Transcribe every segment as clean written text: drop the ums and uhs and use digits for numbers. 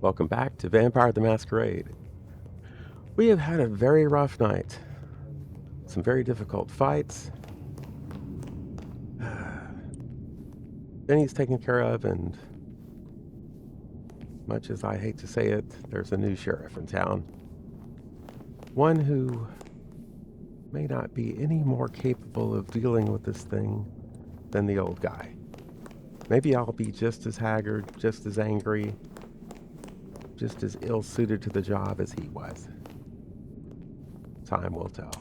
Welcome back to Vampire the Masquerade. We have had a very rough night. Some very difficult fights. Benny's taken care of, and much as I hate to say it, there's a new sheriff in town. One who may not be any more capable of dealing with this thing than the old guy. Maybe I'll be just as haggard, just as angry, just as ill-suited to the job as he was. Time will tell.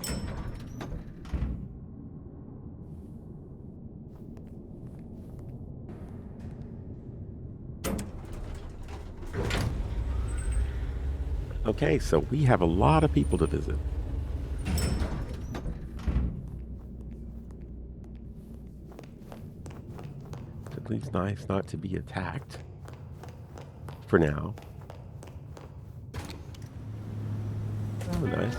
Okay, so we have a lot of people to visit. It's at least nice not to be attacked. For now. Oh, nice.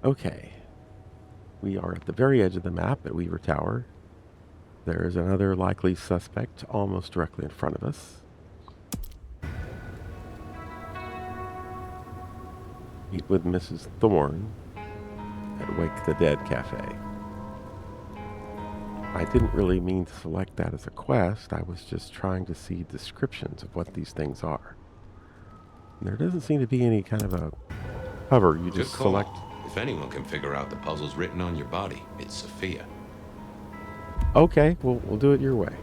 Okay. We are at the very edge of the map at Weaver Tower. There is another likely suspect almost directly in front of us. Meet with Mrs. Thorne at Wake the Dead Cafe. I didn't really mean to select that as a quest. I was just trying to see descriptions of what these things are. And there doesn't seem to be any kind of a cover. You just select. If anyone can figure out the puzzles written on your body, it's Sophia. Okay, we'll do it your way.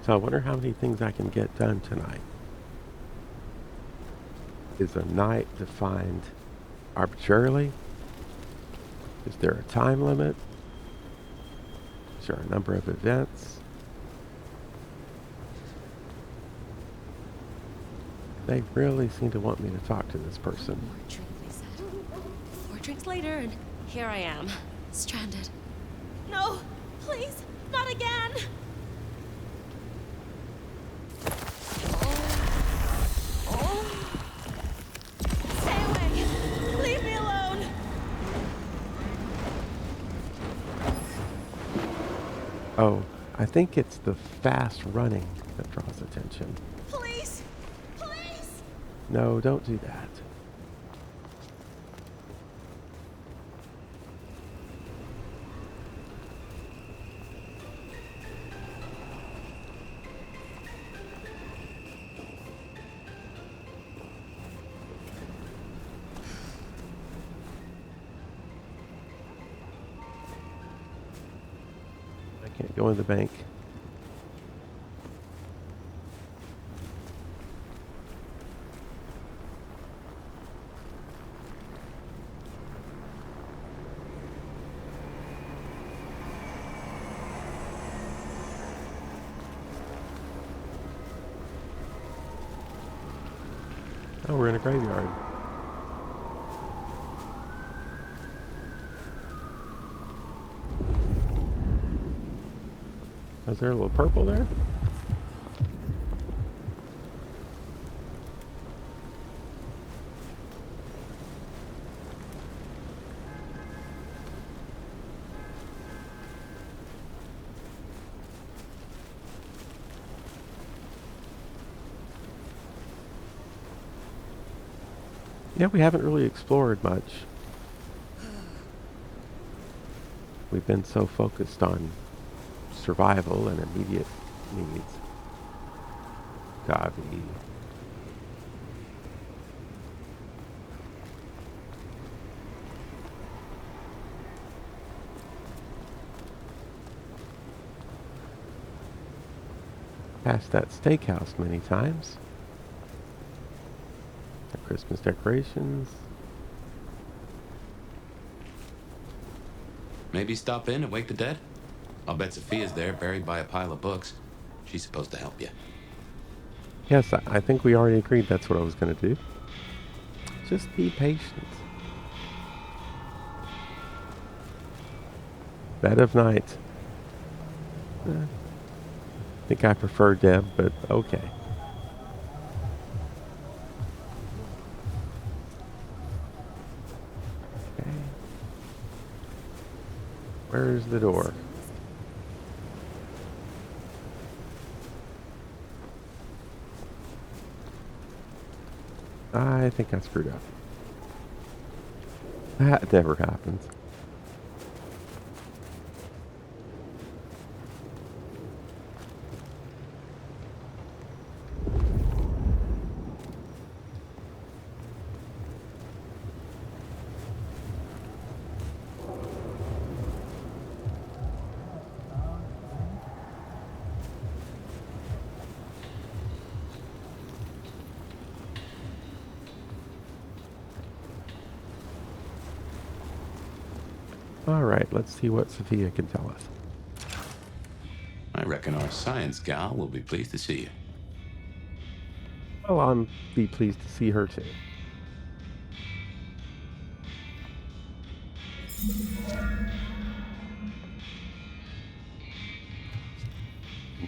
So I wonder how many things I can get done tonight. Is a night defined arbitrarily? Is there a time limit? Is there a number of events? They really seem to want me to talk to this person. More drink, they said. 4 drinks later, and here I am, stranded. No, please, not again! Stay away! Leave me alone! Oh, I think it's the fast running that draws attention. Please! Please! No, don't do that. I can't go in the bank. Oh, we're in a graveyard. Is there a little purple there? Yeah, we haven't really explored much. We've been so focused on survival and immediate needs. Gavi. Passed that steakhouse many times. The Christmas decorations. Maybe stop in and wake the dead? I'll bet Sophia's there, buried by a pile of books. She's supposed to help you. Yes, I think we already agreed that's what I was going to do. Just be patient. Bed of night. I think I prefer Deb, but okay. Okay. Where's the door? I think I screwed up. That never happens. All right, let's see what Sophia can tell us. I reckon our science gal will be pleased to see you. Well, I'm be pleased to see her too.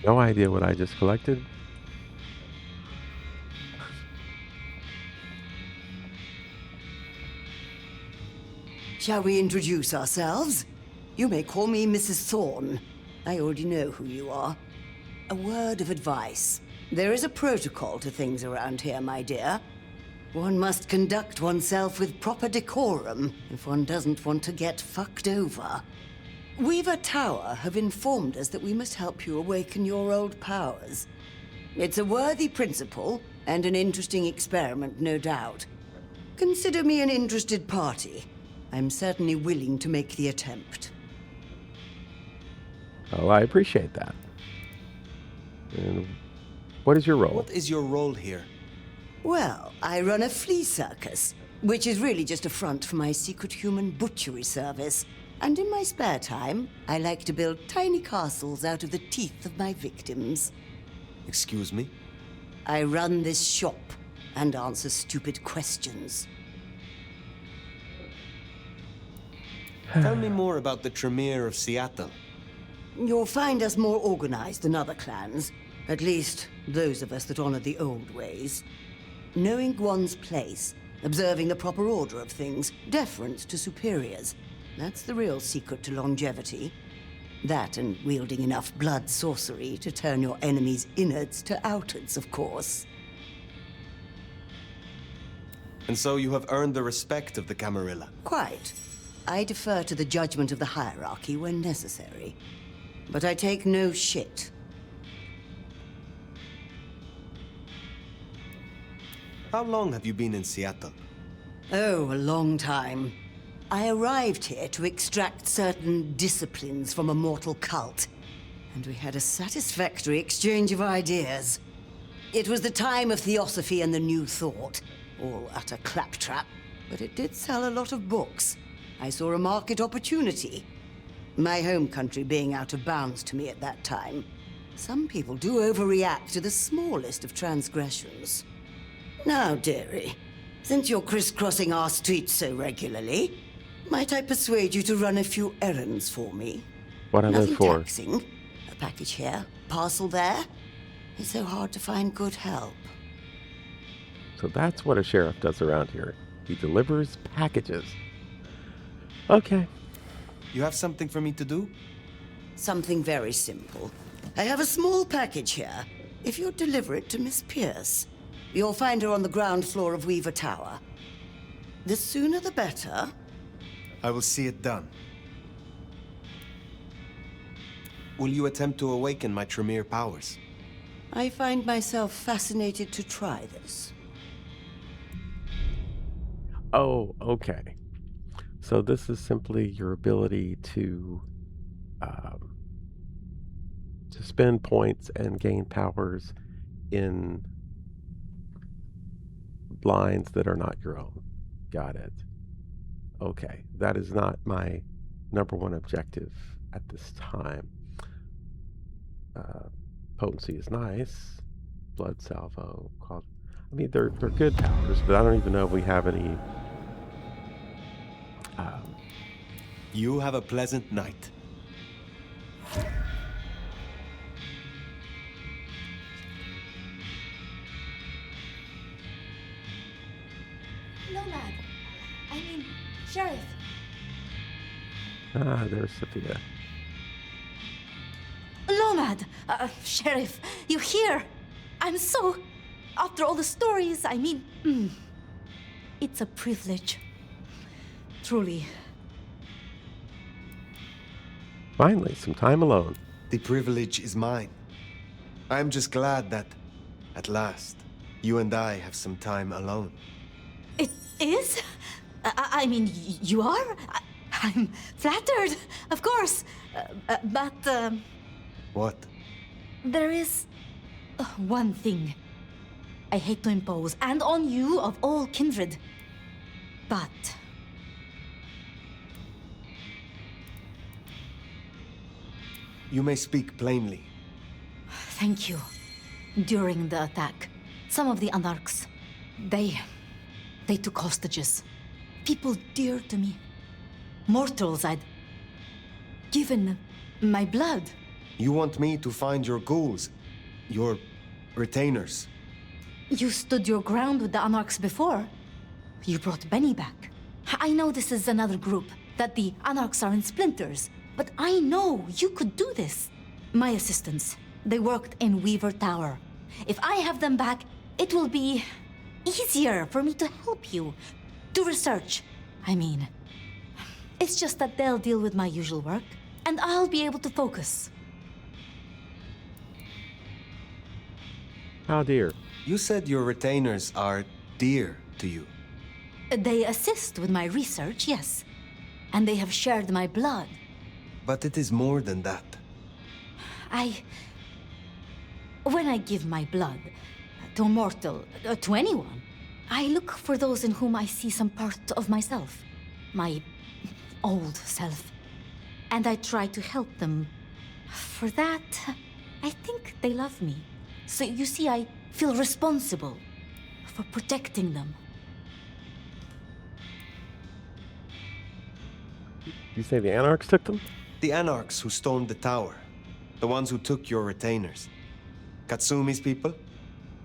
No idea what I just collected. Shall we introduce ourselves? You may call me Mrs. Thorne. I already know who you are. A word of advice. There is a protocol to things around here, my dear. One must conduct oneself with proper decorum if one doesn't want to get fucked over. Weaver Tower have informed us that we must help you awaken your old powers. It's a worthy principle and an interesting experiment, no doubt. Consider me an interested party. I'm certainly willing to make the attempt. Oh, I appreciate that. And what is your role? What is your role here? Well, I run a flea circus, which is really just a front for my secret human butchery service. And in my spare time, I like to build tiny castles out of the teeth of my victims. Excuse me? I run this shop and answer stupid questions. Tell me more about the Tremere of Seattle. You'll find us more organized than other clans. At least, those of us that honor the old ways. Knowing one's place, observing the proper order of things, deference to superiors. That's the real secret to longevity. That and wielding enough blood sorcery to turn your enemy's innards to outards, of course. And so you have earned the respect of the Camarilla. Quite. I defer to the judgment of the hierarchy when necessary. But I take no shit. How long have you been in Seattle? Oh, a long time. I arrived here to extract certain disciplines from a mortal cult, and we had a satisfactory exchange of ideas. It was the time of Theosophy and the New Thought, all utter claptrap, but it did sell a lot of books. I saw a market opportunity. My home country being out of bounds to me at that time. Some people do overreact to the smallest of transgressions. Now, dearie, since you're crisscrossing our streets so regularly, might I persuade you to run a few errands for me? What are those Nothing for? taxing. A package here, parcel there. It's so hard to find good help. So that's what a sheriff does around here. He delivers packages. Okay. You have something for me to do? Something very simple. I have a small package here. If you'd deliver it to Miss Pierce, you'll find her on the ground floor of Weaver Tower. The sooner the better. I will see it done. Will you attempt to awaken my Tremere powers? I find myself fascinated to try this. Oh, okay. So this is simply your ability to spend points and gain powers in lines that are not your own. Got it. Okay, that is not my number one objective at this time. Potency is nice. blood salvo called. I mean, they're good powers, but I don't even know if we have any. You have a pleasant night. Nomad. I mean, Sheriff. There's Sophia. Nomad! Sheriff, you're here! I'm so... After all the stories, I mean... It's a privilege. Truly. Finally, some time alone. The privilege is mine. I'm just glad that, at last, you and I have some time alone. It is? I mean, you are? I'm flattered, of course. But, What? there is... one thing. I hate to impose, and on you of all kindred. But... You may speak plainly. Thank you. During the attack, some of the Anarchs, they took hostages. People dear to me. Mortals I'd given my blood. You want me to find your ghouls, your retainers. You stood your ground with the Anarchs before. You brought Benny back. I know this is another group, that the Anarchs are in splinters, but I know you could do this. My assistants, they worked in Weaver Tower. If I have them back, it will be easier for me to help you. Do research, I mean. It's just that they'll deal with my usual work, and I'll be able to focus. How dear. You said your retainers are dear to you. They assist with my research, yes. And they have shared my blood. But it is more than that. When I give my blood to a mortal, to anyone, I look for those in whom I see some part of myself. My old self. And I try to help them. For that, I think they love me. So you see, I feel responsible for protecting them. You say the Anarchs took them? The Anarchs who stormed the tower. The ones who took your retainers. Katsumi's people?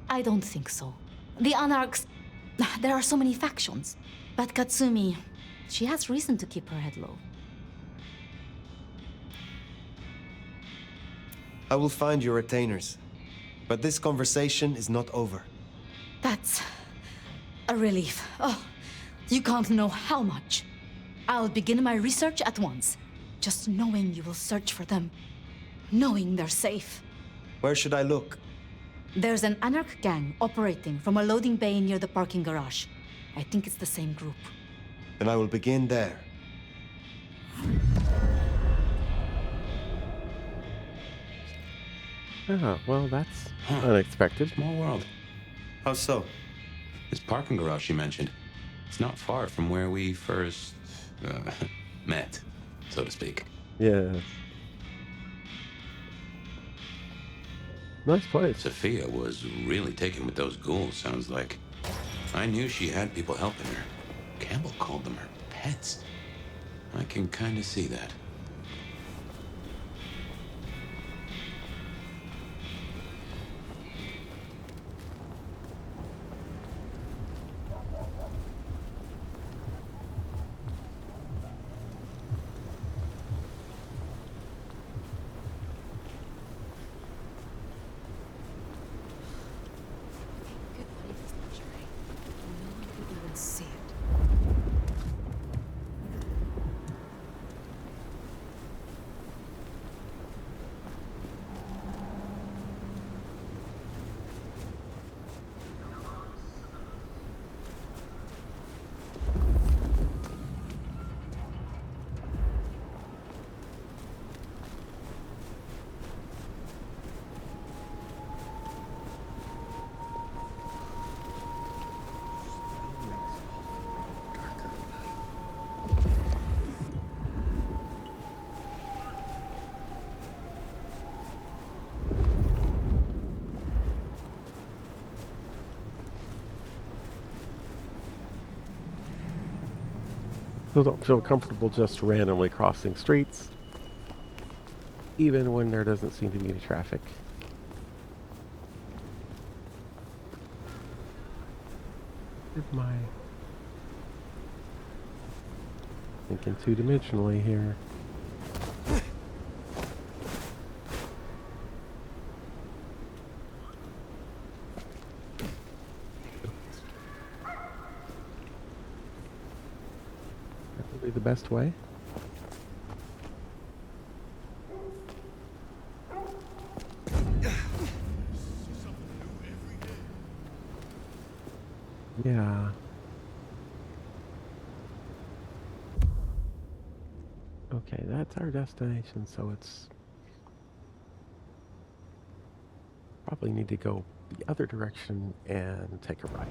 I don't think so. The Anarchs... There are so many factions. But Katsumi... She has reason to keep her head low. I will find your retainers. But this conversation is not over. That's... a relief. Oh, you can't know how much. I'll begin my research at once. Just knowing you will search for them. Knowing they're safe. Where should I look? There's an Anarch gang operating from a loading bay near the parking garage. I think it's the same group. Then I will begin there. Oh, well, that's unexpected. Small world. How so? This parking garage you mentioned, it's not far from where we first met, so to speak. Yeah. Nice place. Sophia was really taken with those ghouls, sounds like. I knew she had people helping her. Campbell called them her pets. I can kind of see that. Good buddy this luxury. No one could even see it. Still don't feel comfortable just randomly crossing streets, even when there doesn't seem to be any traffic. Am I thinking two-dimensionally here? That would be the best way. Yeah. Okay, that's our destination, so it's probably need to go the other direction and take a right.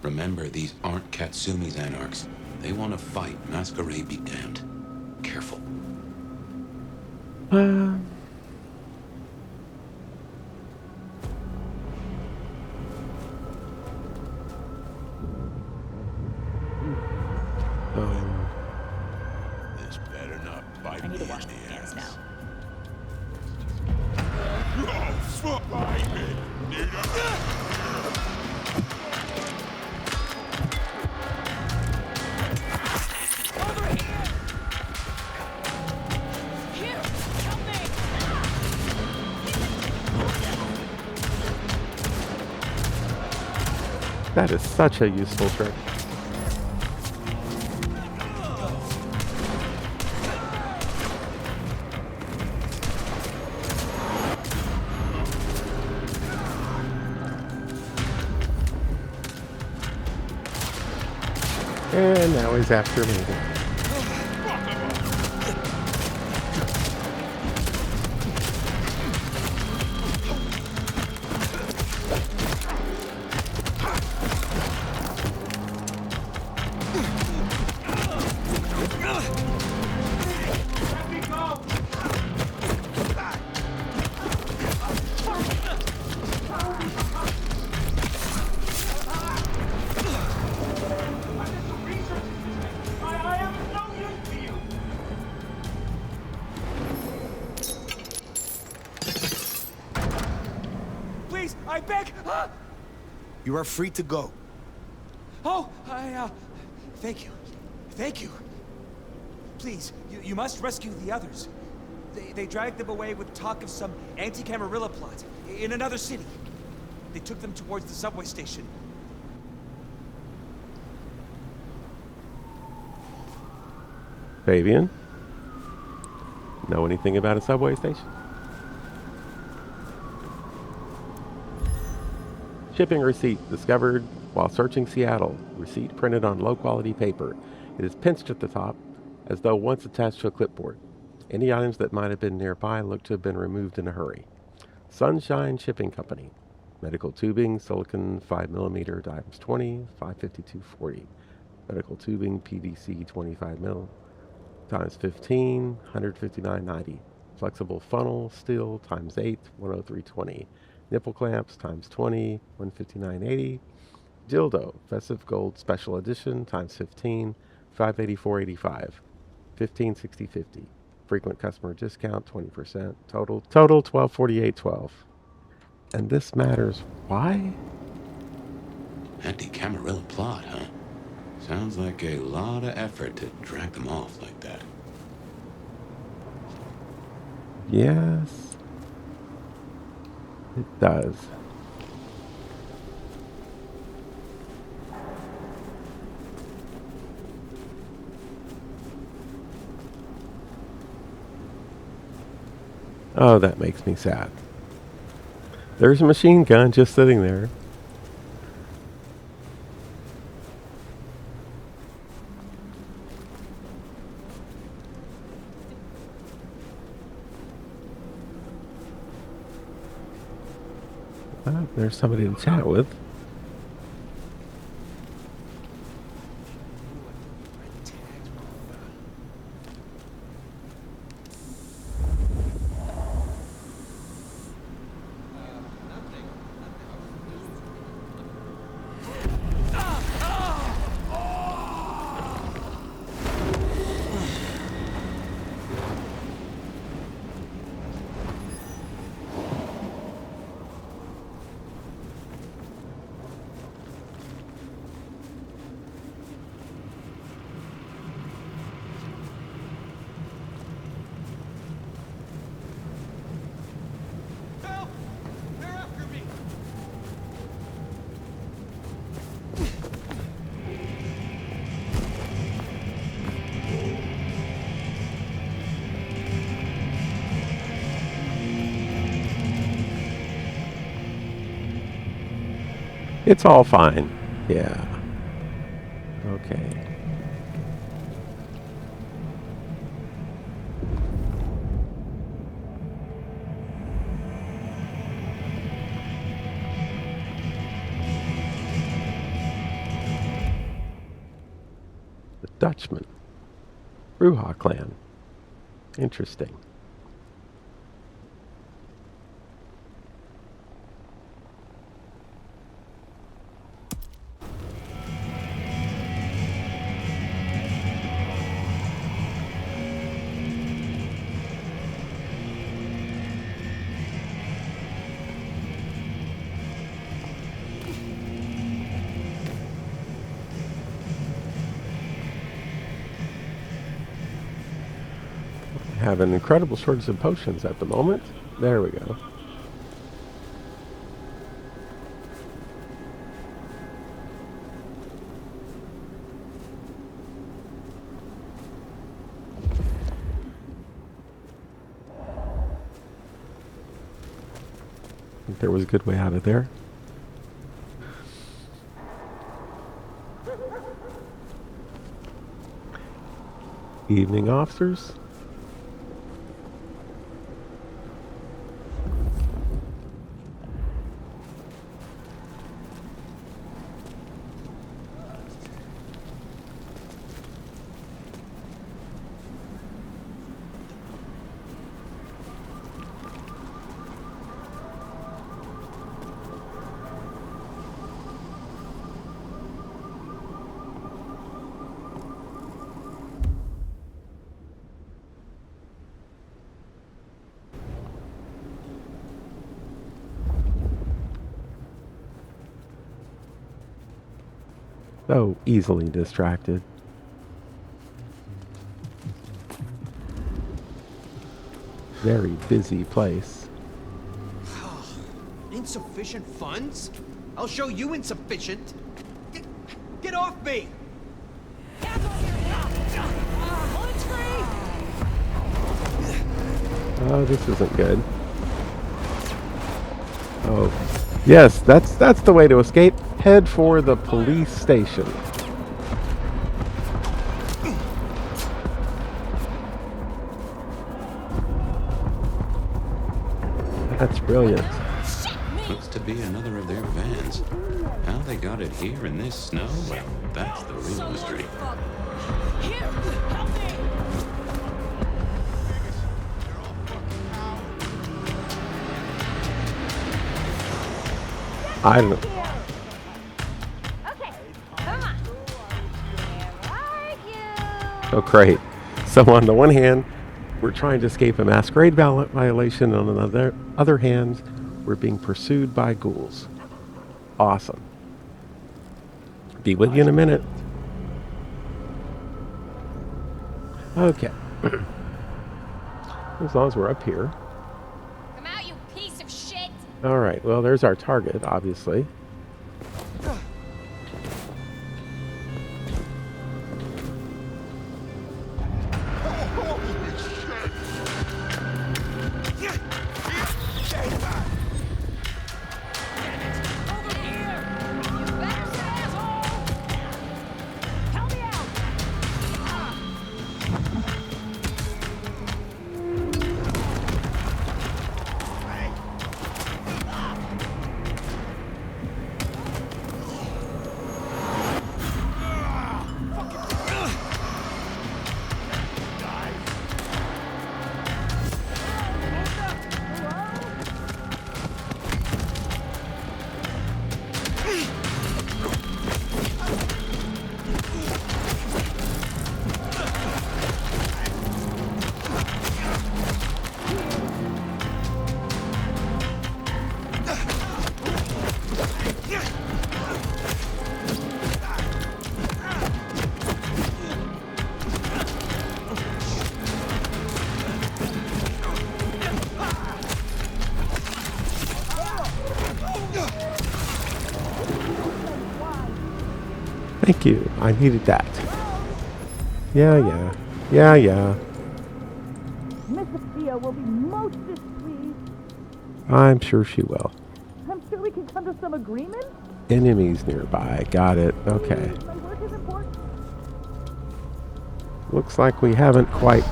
Remember, these aren't Katsumi's anarchs. They want to fight. Masquerade be damned. Careful. Um, This better not bite I need me to wash in my the hands ass. now. Oh, fuck! Bite me. Need a... that is such a useful trick. And now he's after me. Please, I beg! You are free to go. Oh, thank you. Thank you. Please, you must rescue the others. They dragged them away with talk of some anti-Camarilla plot in another city. They took them towards the subway station. Fabian? Know anything about a subway station? Shipping receipt discovered while searching Seattle. Receipt printed on low-quality paper. It is pinched at the top, as though once attached to a clipboard. Any items that might have been nearby look to have been removed in a hurry. Sunshine Shipping Company. Medical tubing, silicon 5mm times 20, 552.40. Medical tubing, PVC 25mm times 15, 159.90. Flexible funnel, steel times 8, 103.20. Nipple clamps times 20, 159.80. Dildo, festive gold special edition times 15, 584.85. 1560.50. Frequent customer discount 20%. Total 1248.12. And this matters. Why? Anti-Camarilla plot, huh? Sounds like a lot of effort to drag them off like that. Yes, it does. Oh, that makes me sad. There's a machine gun just sitting there. There's somebody to chat with. It's all fine. Yeah. Okay. The Dutchman. Ruha clan. Interesting. Have an incredible shortage of potions at the moment. There we go. I think there was a good way out of there. Evening, officers. So easily distracted. Very busy place. Insufficient funds? I'll show you insufficient. Get off me! Oh, this isn't good. Oh, yes, that's the way to escape. Head for the police station. That's brilliant. Looks to be another of their vans. How they got it here in this snow? Well, that's the real mystery. Here, help me! I don't know. Okay, come on. Where are you? Oh, great. So on the one hand, we're trying to escape a masquerade violation. On the other hand, we're being pursued by ghouls. Awesome. Be with you in a minute. Okay. As long as we're up here. Come out, you piece of shit! All right. Well, there's our target, obviously. Thank you. I needed that. Yeah. Miss Sophia will be most displeased. I'm sure she will. I'm sure we can come to some agreement. Enemies nearby. Got it. Okay. My work is important. Looks like we haven't quite...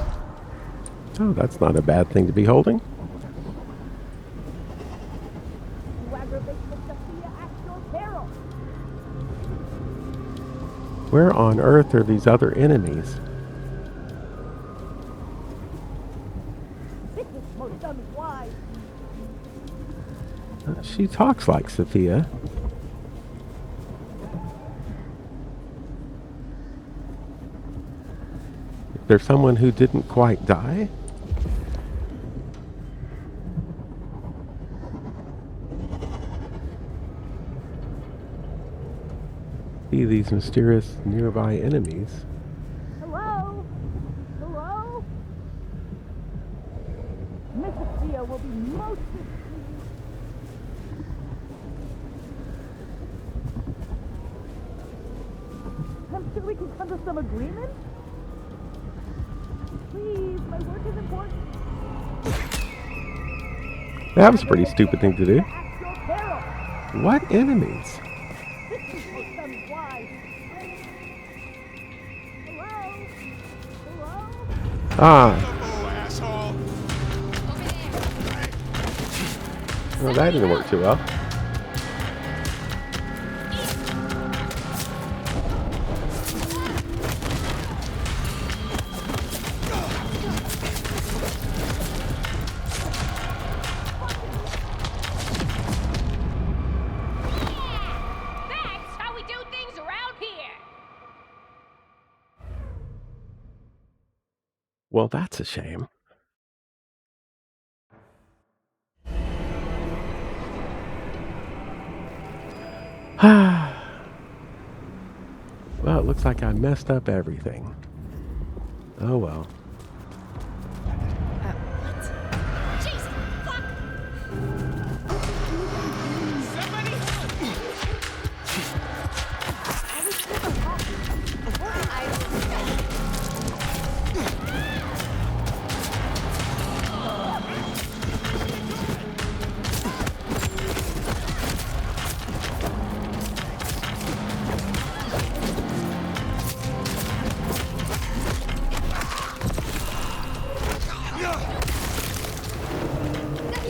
Oh, that's not a bad thing to be holding. You aggravate Miss Sophia at your peril. Where on earth are these other enemies? This is most unwise. She talks like Sophia. Is there someone who didn't quite die? See these mysterious nearby enemies. Hello? Hello? Miss Sophia will be most displeased. I'm sure we can come to some agreement. Please, my work is important. That was a pretty stupid thing to do. At your peril. What enemies? This is most unwise. Hello? Hello? Ah, Oh, asshole! well, that didn't work too well. That's how we do things around here. Well, that's a shame. Well, it looks like I messed up everything. Oh well. Jesus, fuck!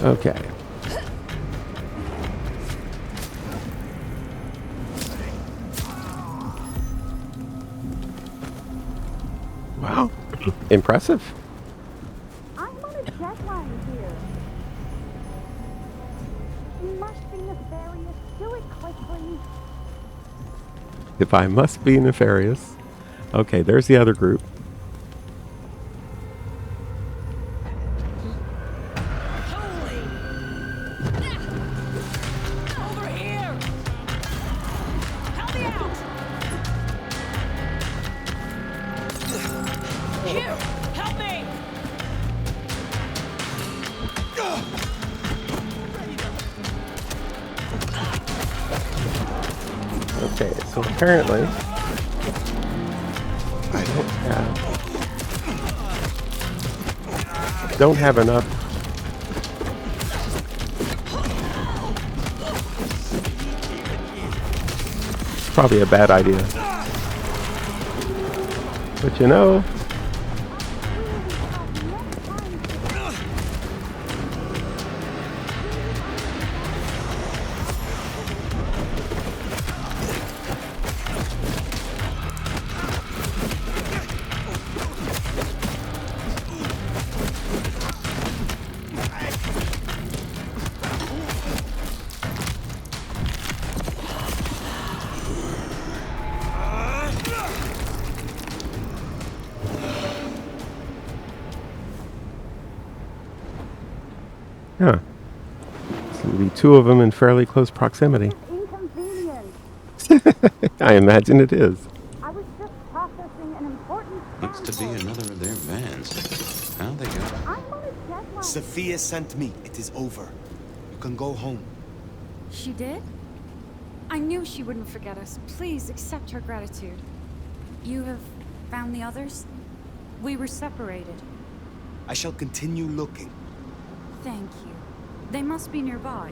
Okay. Wow. Impressive. I'm on a deadline here. You must be nefarious. Do it quickly. If I must be nefarious. Okay, there's the other group. Over here! Help me out! Here! Help me! Okay, so apparently I don't have enough. Probably a bad idea. But you know, huh. So the two of them in fairly close proximity. Inconvenient. I imagine it is. I was just processing an important Looks to be sample. another of their vans. How they got... I'm on a deadline. Sophia sent me. It is over. You can go home. She did? I knew she wouldn't forget us. Please accept her gratitude. You have found the others? We were separated. I shall continue looking. Thank you. They must be nearby.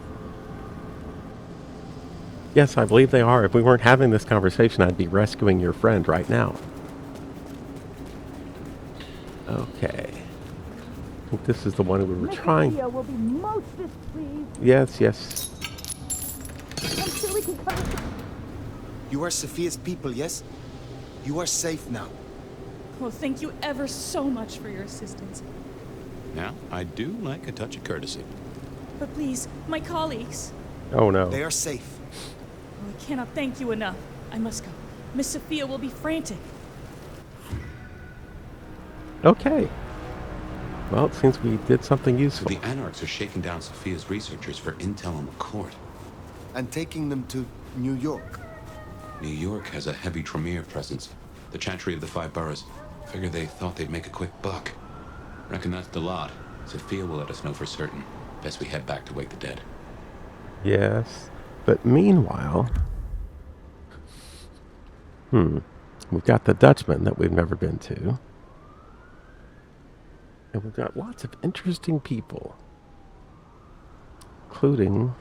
Yes, I believe they are. If we weren't having this conversation, I'd be rescuing your friend right now. Okay. I think this is the one we were trying. Sophia will be most displeased. Yes, yes. I'm sure we can cover. You are Sophia's people, yes? You are safe now. Well, thank you ever so much for your assistance. Now, I do like a touch of courtesy. But please, my colleagues. Oh no. They are safe. Oh, I cannot thank you enough. I must go. Miss Sophia will be frantic. Okay. Well, it seems we did something useful. The Anarchs are shaking down Sophia's researchers for intel on the court. And taking them to New York. New York has a heavy Tremere presence. The Chantry of the Five Boroughs. Figure they thought they'd make a quick buck. Reckon that's the lot. Sophia will let us know for certain. Best we head back to wake the dead. Yes. But meanwhile... We've got the Dutchman that we've never been to. And we've got lots of interesting people. Including...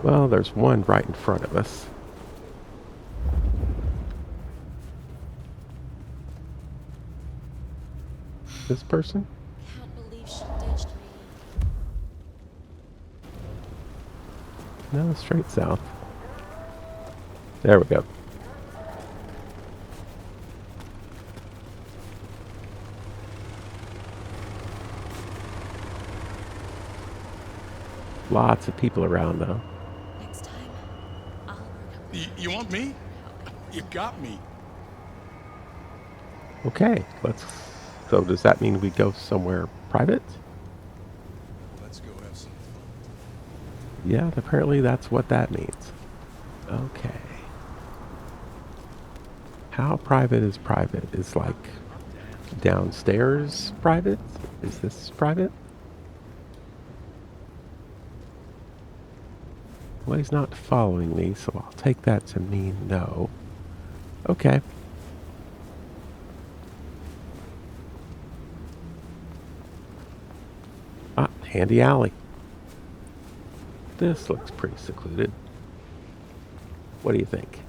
Well, there's one right in front of us. This person? Can't believe she ditched me. No, straight south. There we go. Lots of people around, though. Next time, I'll work up. You want me? You got me. Okay, let's... So does that mean we go somewhere private? Let's go have some fun. Yeah, apparently that's what that means. Okay. How private is private? Is like downstairs private? Is this private? Well, he's not following me, so I'll take that to mean no. Okay. Ah, handy alley. This looks pretty secluded. What do you think?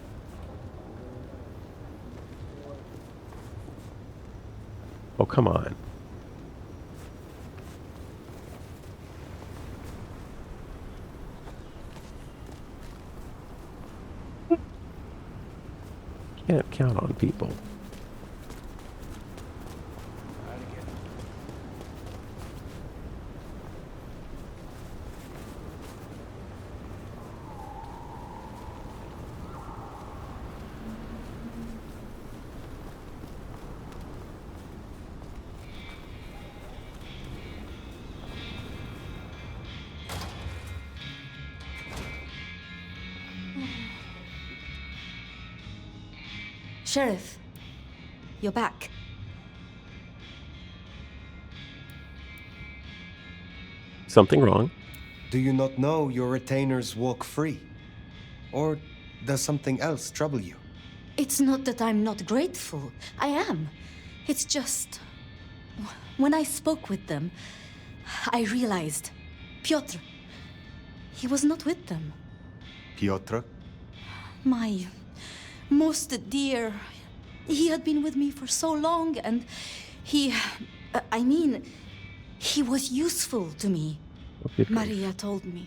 Oh, come on. Can't count on people. Sheriff, you're back. Something wrong? Do you not know your retainers walk free? Or does something else trouble you? It's not that I'm not grateful. I am. It's just... When I spoke with them, I realized... Piotr, he was not with them. Piotr? My most dear... He had been with me for so long, and he... I mean, he was useful to me. Maria told me.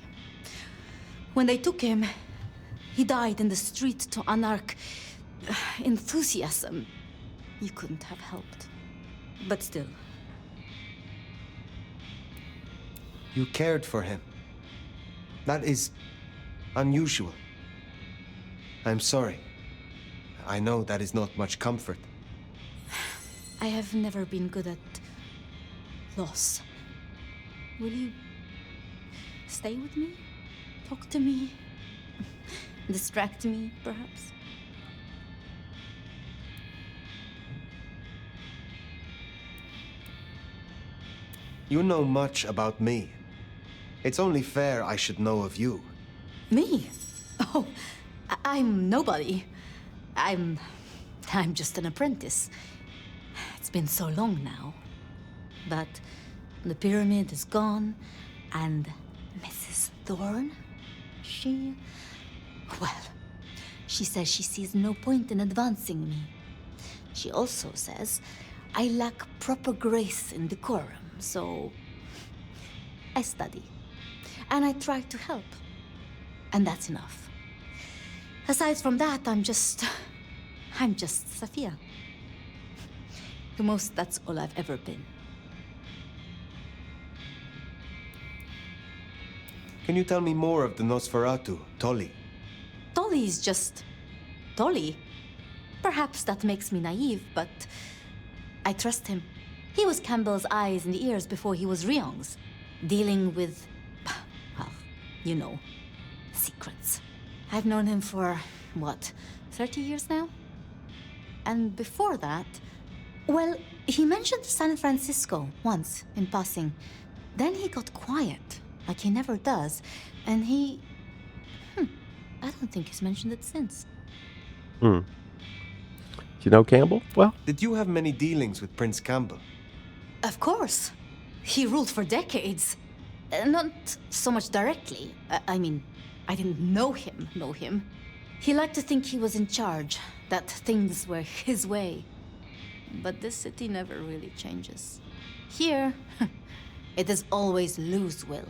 When they took him, he died in the street to Anarch enthusiasm. You couldn't have helped. But still. You cared for him. That is unusual. I'm sorry. I know that is not much comfort. I have never been good at loss. Will you stay with me? Talk to me? Distract me, perhaps? You know much about me. It's only fair I should know of you. Me? Oh, I'm nobody. I'm just an apprentice. It's been so long now. But the pyramid is gone, and Mrs. Thorn? Well, she says she sees no point in advancing me. She also says I lack proper grace and decorum, so I study. And I try to help. And that's enough. Aside from that, I'm just Sophia. The most, that's all I've ever been. Can you tell me more of the Nosferatu, Tolly? Tolly is just Tolly. Perhaps that makes me naive, but I trust him. He was Campbell's eyes and ears before he was Ryong's, dealing with, well, you know, secrets. I've known him for, what, 30 years now? And before that, well, he mentioned San Francisco once, in passing. Then he got quiet, like he never does, and I don't think he's mentioned it since. Do you know Campbell? Well, did you have many dealings with Prince Campbell? Of course. He ruled for decades. Not so much directly. I mean, I didn't know him. He liked to think he was in charge, that things were his way. But this city never really changes. Here, it is always Lou's will.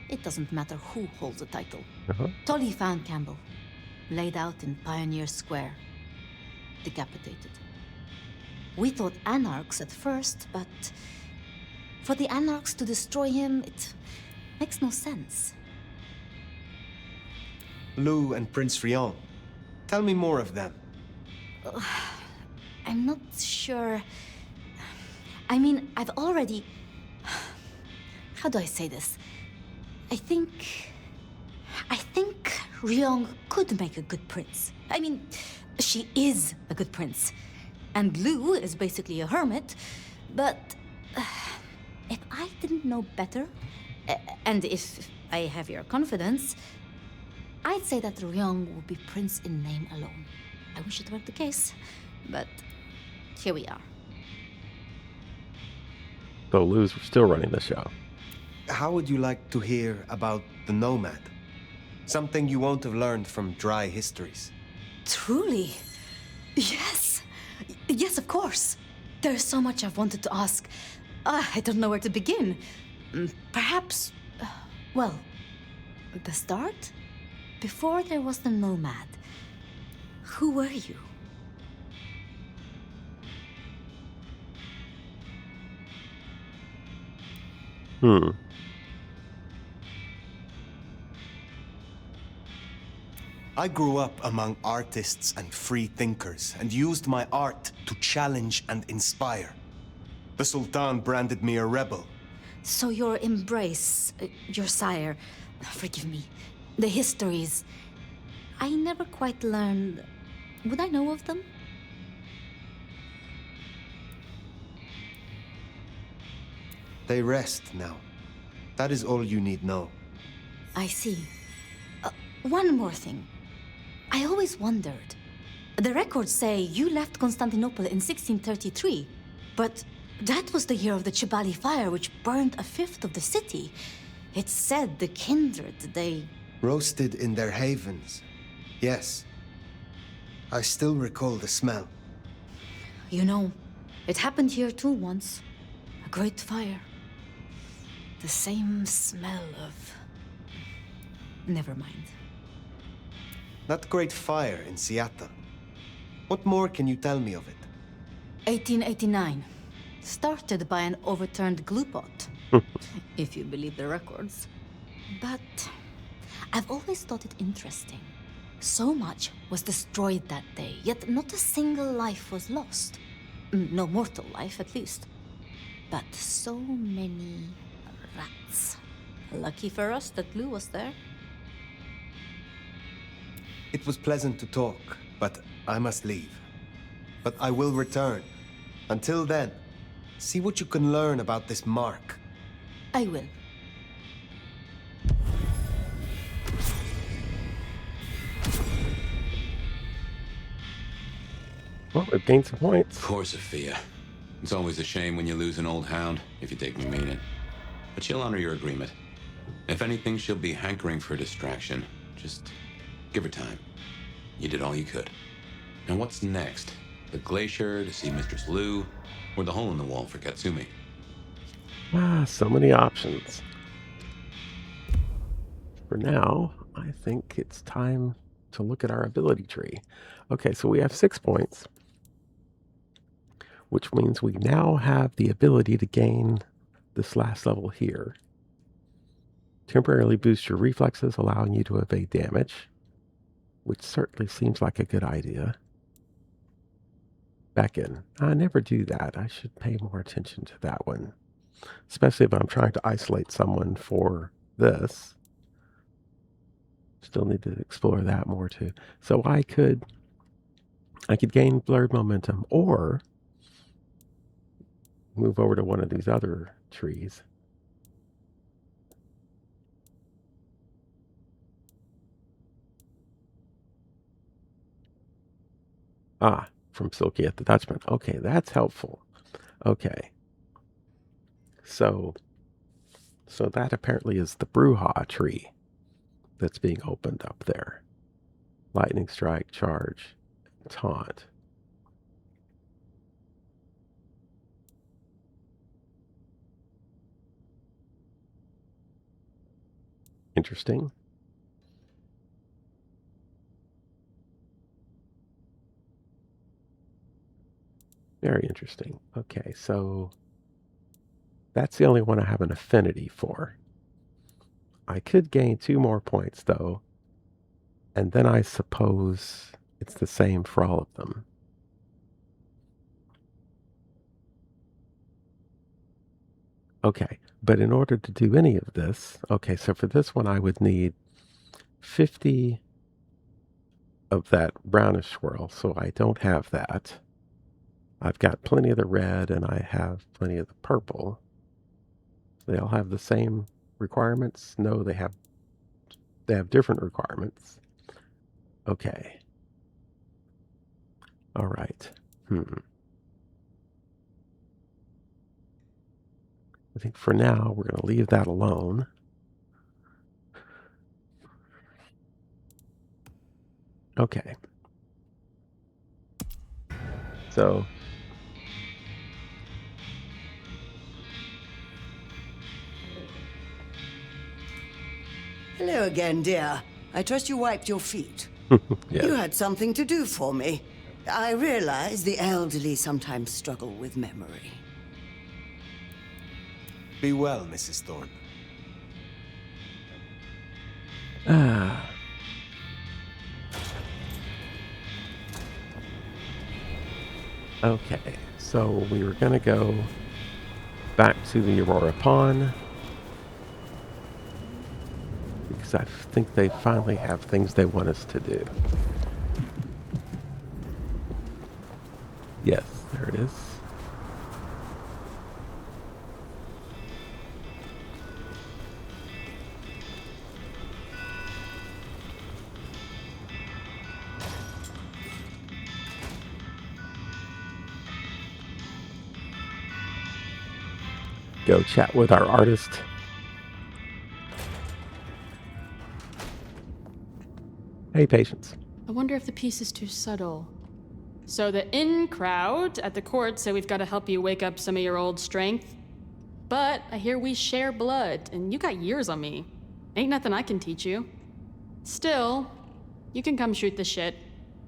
It doesn't matter who holds the title. Tolly found Campbell, laid out in Pioneer Square, decapitated. We thought anarchs at first, but for the anarchs to destroy him, it makes no sense. Lou and Prince Ryong. Tell me more of them. I'm not sure. I mean, I've already... How do I say this? I think Ryong could make a good prince. I mean, she is a good prince. And Lou is basically a hermit. But if I didn't know better, and if I have your confidence, I'd say that Ryong would be prince in name alone. I wish it were the case, but here we are. So Lou's still running the show. How would you like to hear about the Nomad? Something you won't have learned from dry histories. Truly? Yes. Yes, of course. There's so much I've wanted to ask. I don't know where to begin. Perhaps, well, the start? Before there was the Nomad, who were you? I grew up among artists and free thinkers and used my art to challenge and inspire. The Sultan branded me a rebel. So your embrace, your sire, forgive me, the histories, I never quite learned. Would I know of them? They rest now. That is all you need know. I see. One more thing. I always wondered. The records say you left Constantinople in 1633, but that was the year of the Chibali fire, which burned a fifth of the city. It's said the kindred, they... Roasted in their havens. Yes. I still recall the smell. You know, it happened here too once. A great fire. The same smell of... Never mind. That great fire in Seattle. What more can you tell me of it? 1889. Started by an overturned glue pot. If you believe the records. But I've always thought it interesting. So much was destroyed that day, yet not a single life was lost. No mortal life, at least. But so many rats. Lucky for us that Lou was there. It was pleasant to talk, but I must leave. But I will return. Until then, see what you can learn about this mark. I will. Well, we've gained some points. Poor Sophia. It's always a shame when you lose an old hound, if you take me meaning. But she'll honor your agreement. If anything, she'll be hankering for distraction. Just give her time. You did all you could. Now what's next? The glacier to see Mistress Lou, or the hole in the wall for Katsumi? So many options. For now, I think it's time to look at our ability tree. Okay, so we have 6 points, which means we now have the ability to gain this last level here. Temporarily boost your reflexes, allowing you to evade damage, which certainly seems like a good idea. Back in. I never do that. I should pay more attention to that one, especially if I'm trying to isolate someone for this. Still need to explore that more too. So I could gain blurred momentum or move over to one of these other trees. From Silky at the Dutchman. Okay, that's helpful. Okay. So that apparently is the Bruja tree that's being opened up there. Lightning strike, charge, taunt. Interesting. Very interesting. Okay, so that's the only one I have an affinity for. I could gain 2 more points, though, and then I suppose it's the same for all of them. Okay, but in order to do any of this, okay, so for this one I would need 50 of that brownish swirl, so I don't have that. I've got plenty of the red and I have plenty of the purple. They all have the same requirements? No, they have different requirements. Okay. All right. I think for now we're going to leave that alone. Okay. So Hello again, dear. I trust you wiped your feet. Yes. You had something to do for me. I realize the elderly sometimes struggle with memory. Be well, Mrs. Thorne. Okay, so we were going to go back to the Aurora Pawn because I think they finally have things they want us to do. Yes, there it is. Go chat with our artist. Hey, Patience. I wonder if the piece is too subtle. So the in crowd at the court said we've got to help you wake up some of your old strength. But I hear we share blood, and you got years on me. Ain't nothing I can teach you. Still, you can come shoot the shit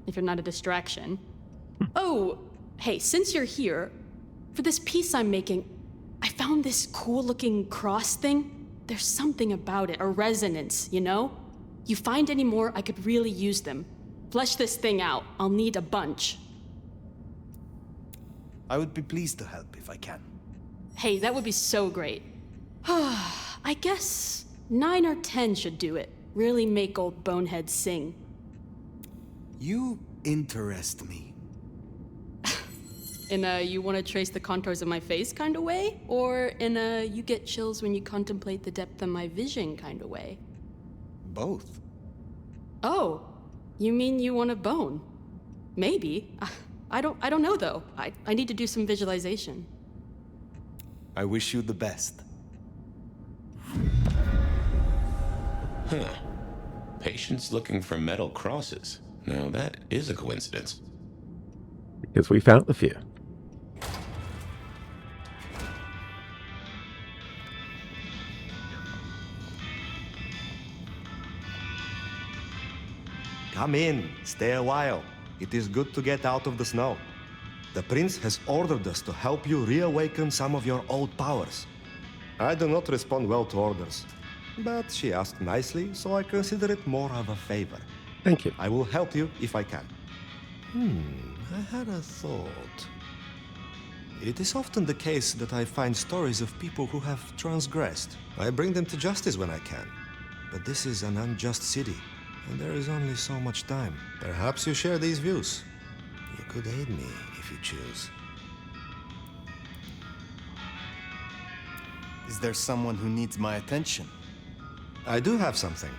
if you're not a distraction. Oh, hey, since you're here, for this piece I'm making, I found this cool-looking cross thing. There's something about it, a resonance, you know? You find any more, I could really use them. Flesh this thing out. I'll need a bunch. I would be pleased to help if I can. Hey, that would be so great. I guess 9 or 10 should do it. Really make old boneheads sing. You interest me. In a you want to trace the contours of my face kind of way? Or in a you get chills when you contemplate the depth of my vision kind of way? Both. Oh, you mean you want a bone? Maybe. I don't know though. I need to do some visualization. I wish you the best. Huh. Patients looking for metal crosses. Now that is a coincidence. Because we found a few. Come in, stay a while. It is good to get out of the snow. The prince has ordered us to help you reawaken some of your old powers. I do not respond well to orders, but she asked nicely, so I consider it more of a favor. Thank you. I will help you if I can. I had a thought. It is often the case that I find stories of people who have transgressed. I bring them to justice when I can. But this is an unjust city, and there is only so much time. Perhaps you share these views. You could aid me if you choose. Is there someone who needs my attention? I do have something.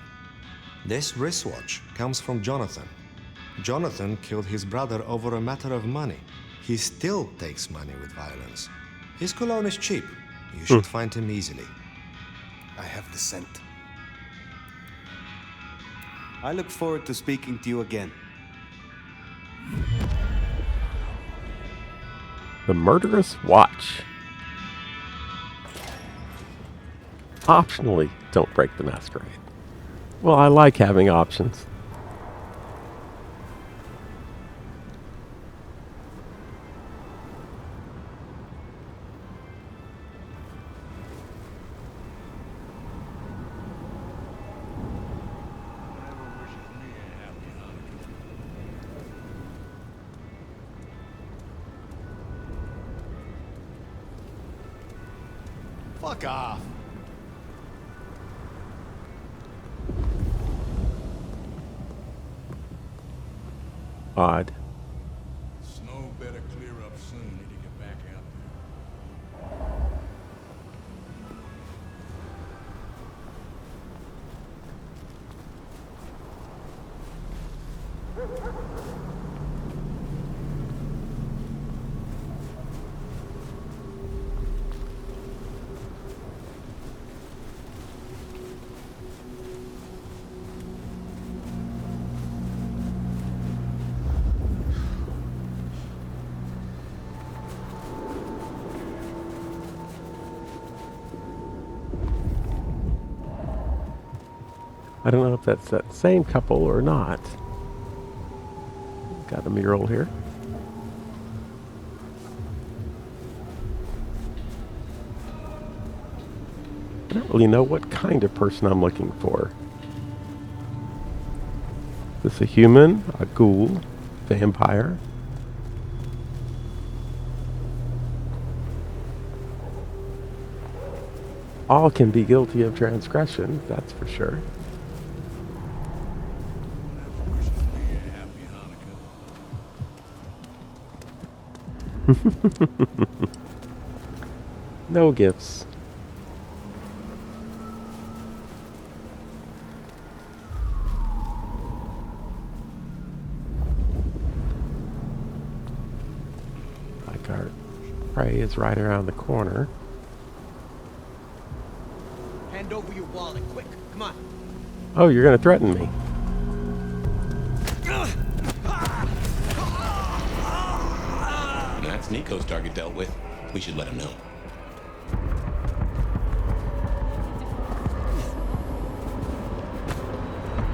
This wristwatch comes from Jonathan. Jonathan killed his brother over a matter of money. He still takes money with violence. His cologne is cheap. You should find him easily. I have the scent. I look forward to speaking to you again. The Murderous Watch. Optionally, don't break the masquerade. Well, I like having options. Fuck off. Odd. Snow better clear up soon. Need to get back out I don't know if that's that same couple or not. Got a mural here. I don't really know what kind of person I'm looking for. Is this a human, a ghoul, vampire? All can be guilty of transgression, that's for sure. No gifts. Like our prey is right around the corner. Hand over your wallet, quick. Come on. Oh, you're gonna threaten me. That's Nico's target dealt with. We should let him know.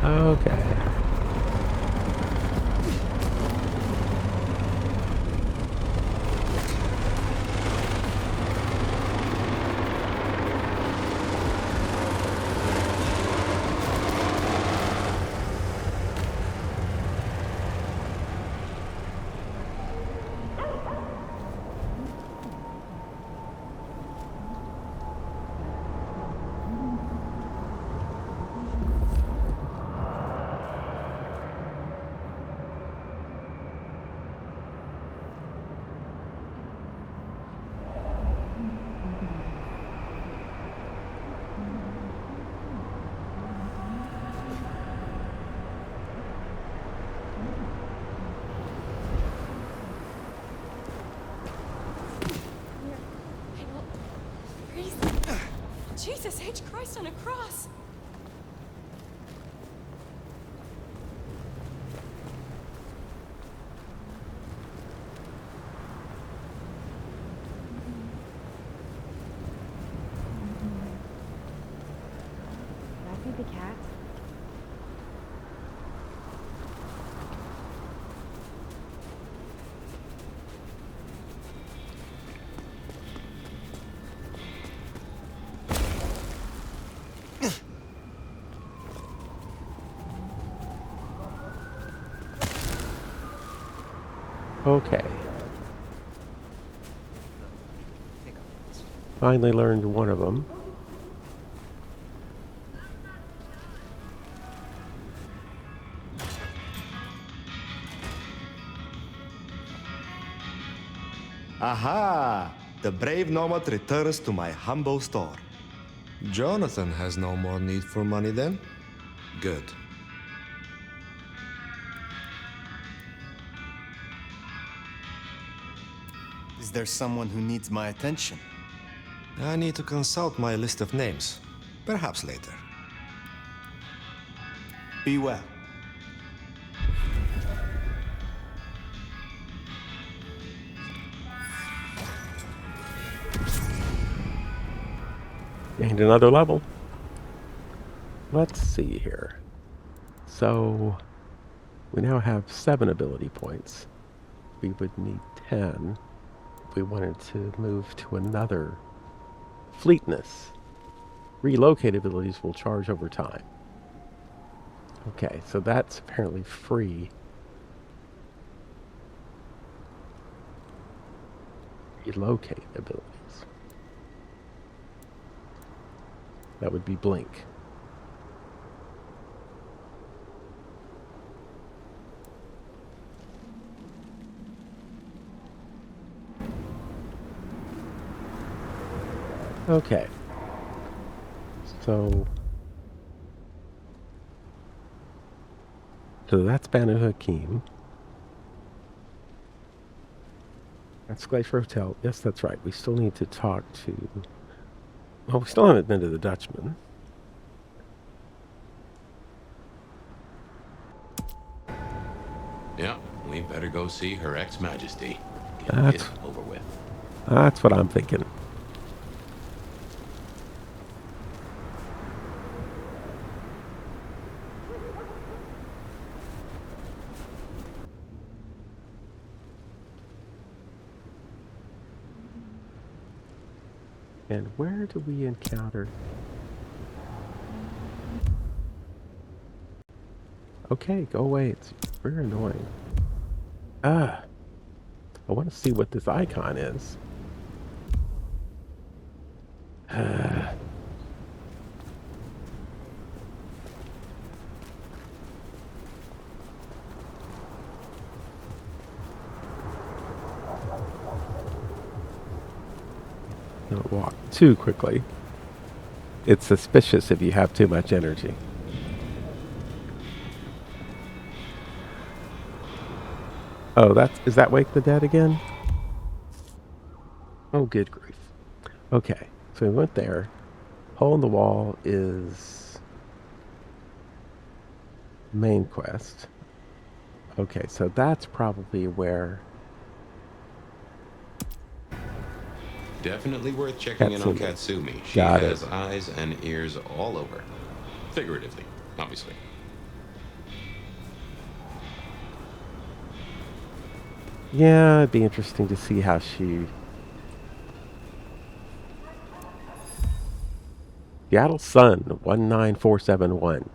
Okay. Jesus H. Christ on a cross! Okay. Finally learned one of them. Aha! The brave nomad returns to my humble store. Jonathan has no more need for money then? Good. Is there someone who needs my attention? I need to consult my list of names. Perhaps later. Be well. Gained another level. Let's see here. So, we now have 7 ability points. We would need 10 if we wanted to move to another fleetness. Relocate abilities will charge over time. Okay, so that's apparently free. Relocate abilities. That would be blink. Okay. So that's Banu Hakim. That's Glacier Hotel. Yes, that's right. We still need to talk to... Well, we still haven't been to the Dutchman. Yeah, we better go see Her Ex-Majesty. Get That's it over with. That's what I'm thinking. And where do we encounter... Okay, go away. It's very annoying. I want to see what this icon is. Don't walk too quickly. It's suspicious if you have too much energy. Oh, is that Wake the Dead again? Oh, good grief. Okay, so we went there. Hole in the Wall is main quest. Okay, so that's probably where... Definitely worth checking in on Katsumi. She Got has it. eyes and ears all over. Figuratively, obviously. Yeah, it'd be interesting to see how she... Seattle Sun 19471.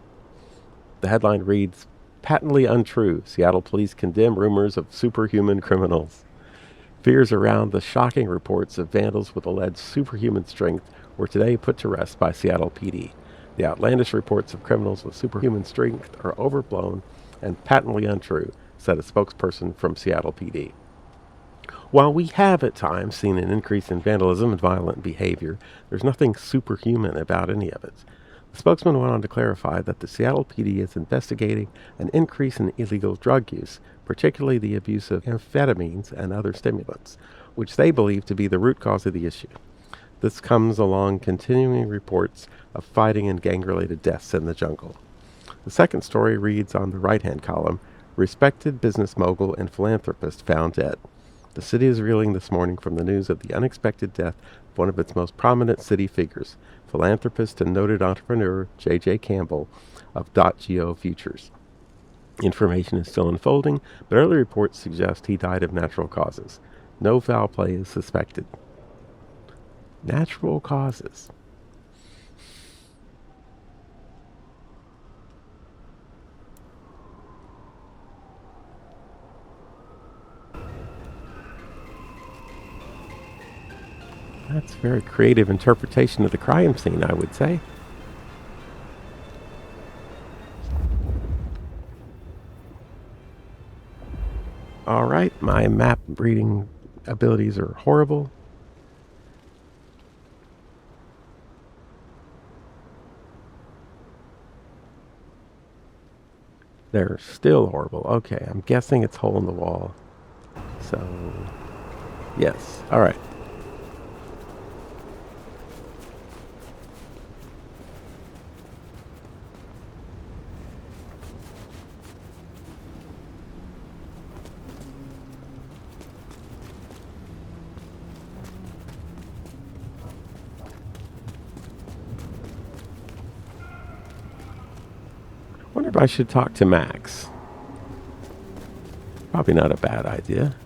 The headline reads, "Patently untrue. Seattle police condemn rumors of superhuman criminals." Fears around the shocking reports of vandals with alleged superhuman strength were today put to rest by Seattle PD. The outlandish reports of criminals with superhuman strength are overblown and patently untrue, said a spokesperson from Seattle PD. While we have at times seen an increase in vandalism and violent behavior, there's nothing superhuman about any of it. The spokesman went on to clarify that the Seattle PD is investigating an increase in illegal drug use, particularly the abuse of amphetamines and other stimulants, which they believe to be the root cause of the issue. This comes along continuing reports of fighting and gang-related deaths in the jungle. The second story reads on the right-hand column, "Respected business mogul and philanthropist found dead." The city is reeling this morning from the news of the unexpected death of one of its most prominent city figures, philanthropist and noted entrepreneur J.J. Campbell of .go Futures. Information is still unfolding, but early reports suggest he died of natural causes. No foul play is suspected. Natural causes. That's a very creative interpretation of the crime scene, I would say. Alright, my map reading abilities are horrible. They're still horrible. Okay, I'm guessing it's hole in the wall. So, yes. Alright. Wonder if I should talk to Max. Probably not a bad idea.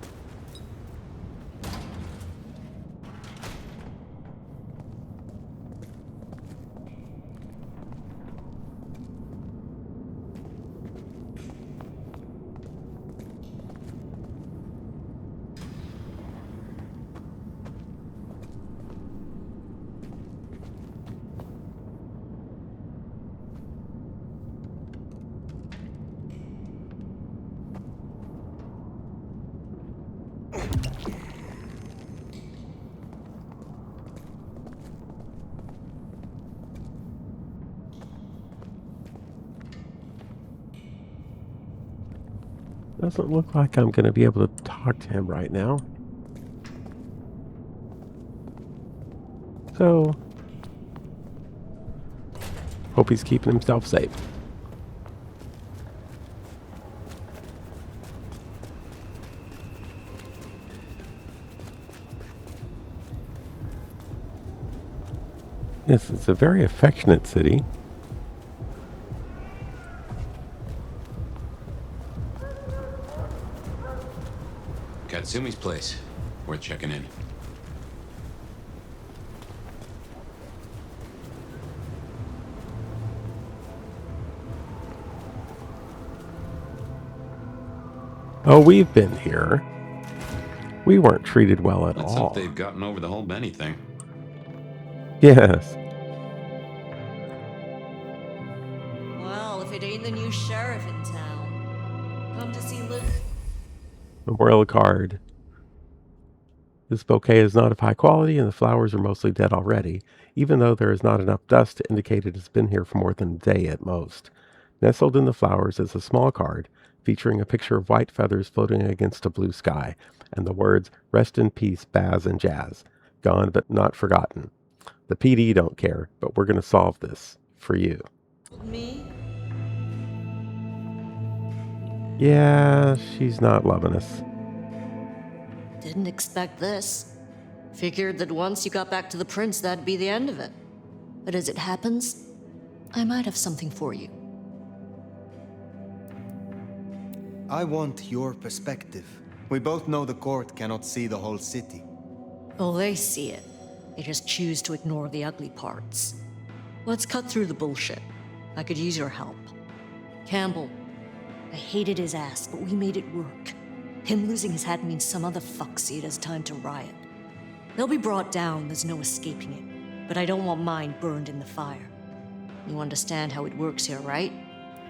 Doesn't look like I'm going to be able to talk to him right now. So, hope he's keeping himself safe. Yes, it's a very affectionate city. Katsumi's place. Worth checking in. Oh, we've been here. We weren't treated well at Let's all. hope they've gotten over the whole Benny thing. Yes. Well, if it ain't the new sheriff in town. Come to see Luke. Memorial card. This bouquet is not of high quality and the flowers are mostly dead already, even though there is not enough dust to indicate it has been here for more than a day at most. Nestled in the flowers is a small card featuring a picture of white feathers floating against a blue sky and the words, "Rest in peace, Baz and Jazz. Gone but not forgotten. The PD don't care, but we're going to solve this. For you." Me? Yeah, she's not loving us. Didn't expect this. Figured that once you got back to the prince, that'd be the end of it. But as it happens, I might have something for you. I want your perspective. We both know the court cannot see the whole city. Oh, they see it. They just choose to ignore the ugly parts. Let's cut through the bullshit. I could use your help. Campbell. I hated his ass, but we made it work. Him losing his hat means some other fuckseed has time to riot. They'll be brought down, there's no escaping it. But I don't want mine burned in the fire. You understand how it works here, right?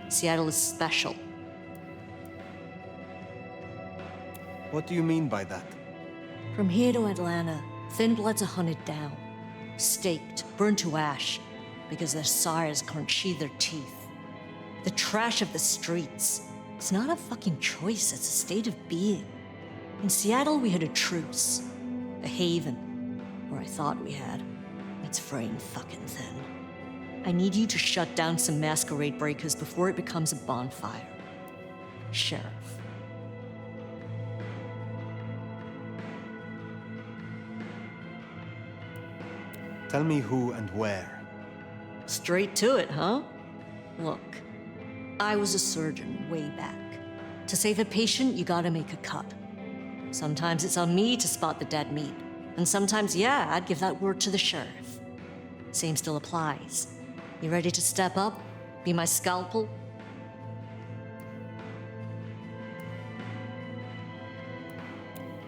Seattle is special. What do you mean by that? From here to Atlanta, thin bloods are hunted down, staked, burned to ash, because their sires can't sheathe their teeth. The trash of the streets. It's not a fucking choice, it's a state of being. In Seattle, we had a truce. A haven. Or I thought we had. It's fraying fucking thin. I need you to shut down some masquerade breakers before it becomes a bonfire. Sheriff. Tell me who and where. Straight to it, huh? Look, I was a surgeon way back. To save a patient, you gotta make a cut. Sometimes it's on me to spot the dead meat. And sometimes, yeah, I'd give that word to the sheriff. Same still applies. You ready to step up? Be my scalpel?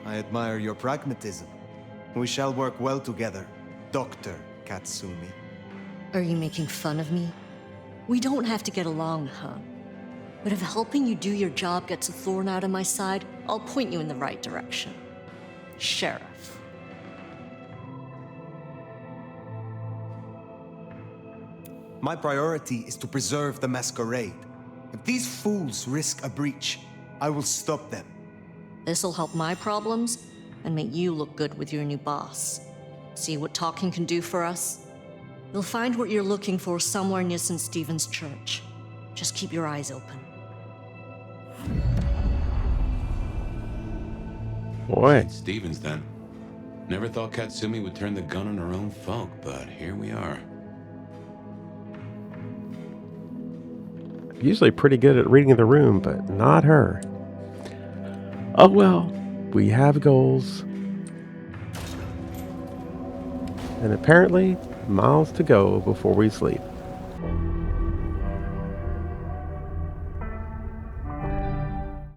I admire your pragmatism. We shall work well together, Dr. Katsumi. Are you making fun of me? We don't have to get along, huh? But if helping you do your job gets a thorn out of my side, I'll point you in the right direction. Sheriff. My priority is to preserve the masquerade. If these fools risk a breach, I will stop them. This'll help my problems and make you look good with your new boss. See what talking can do for us? You'll find what you're looking for somewhere near St. Stephen's Church. Just keep your eyes open. Boy. St. Stephen's, then. Never thought Katsumi would turn the gun on her own folk, but here we are. Usually pretty good at reading the room, but not her. Oh well, we have goals. And apparently, miles to go before we sleep.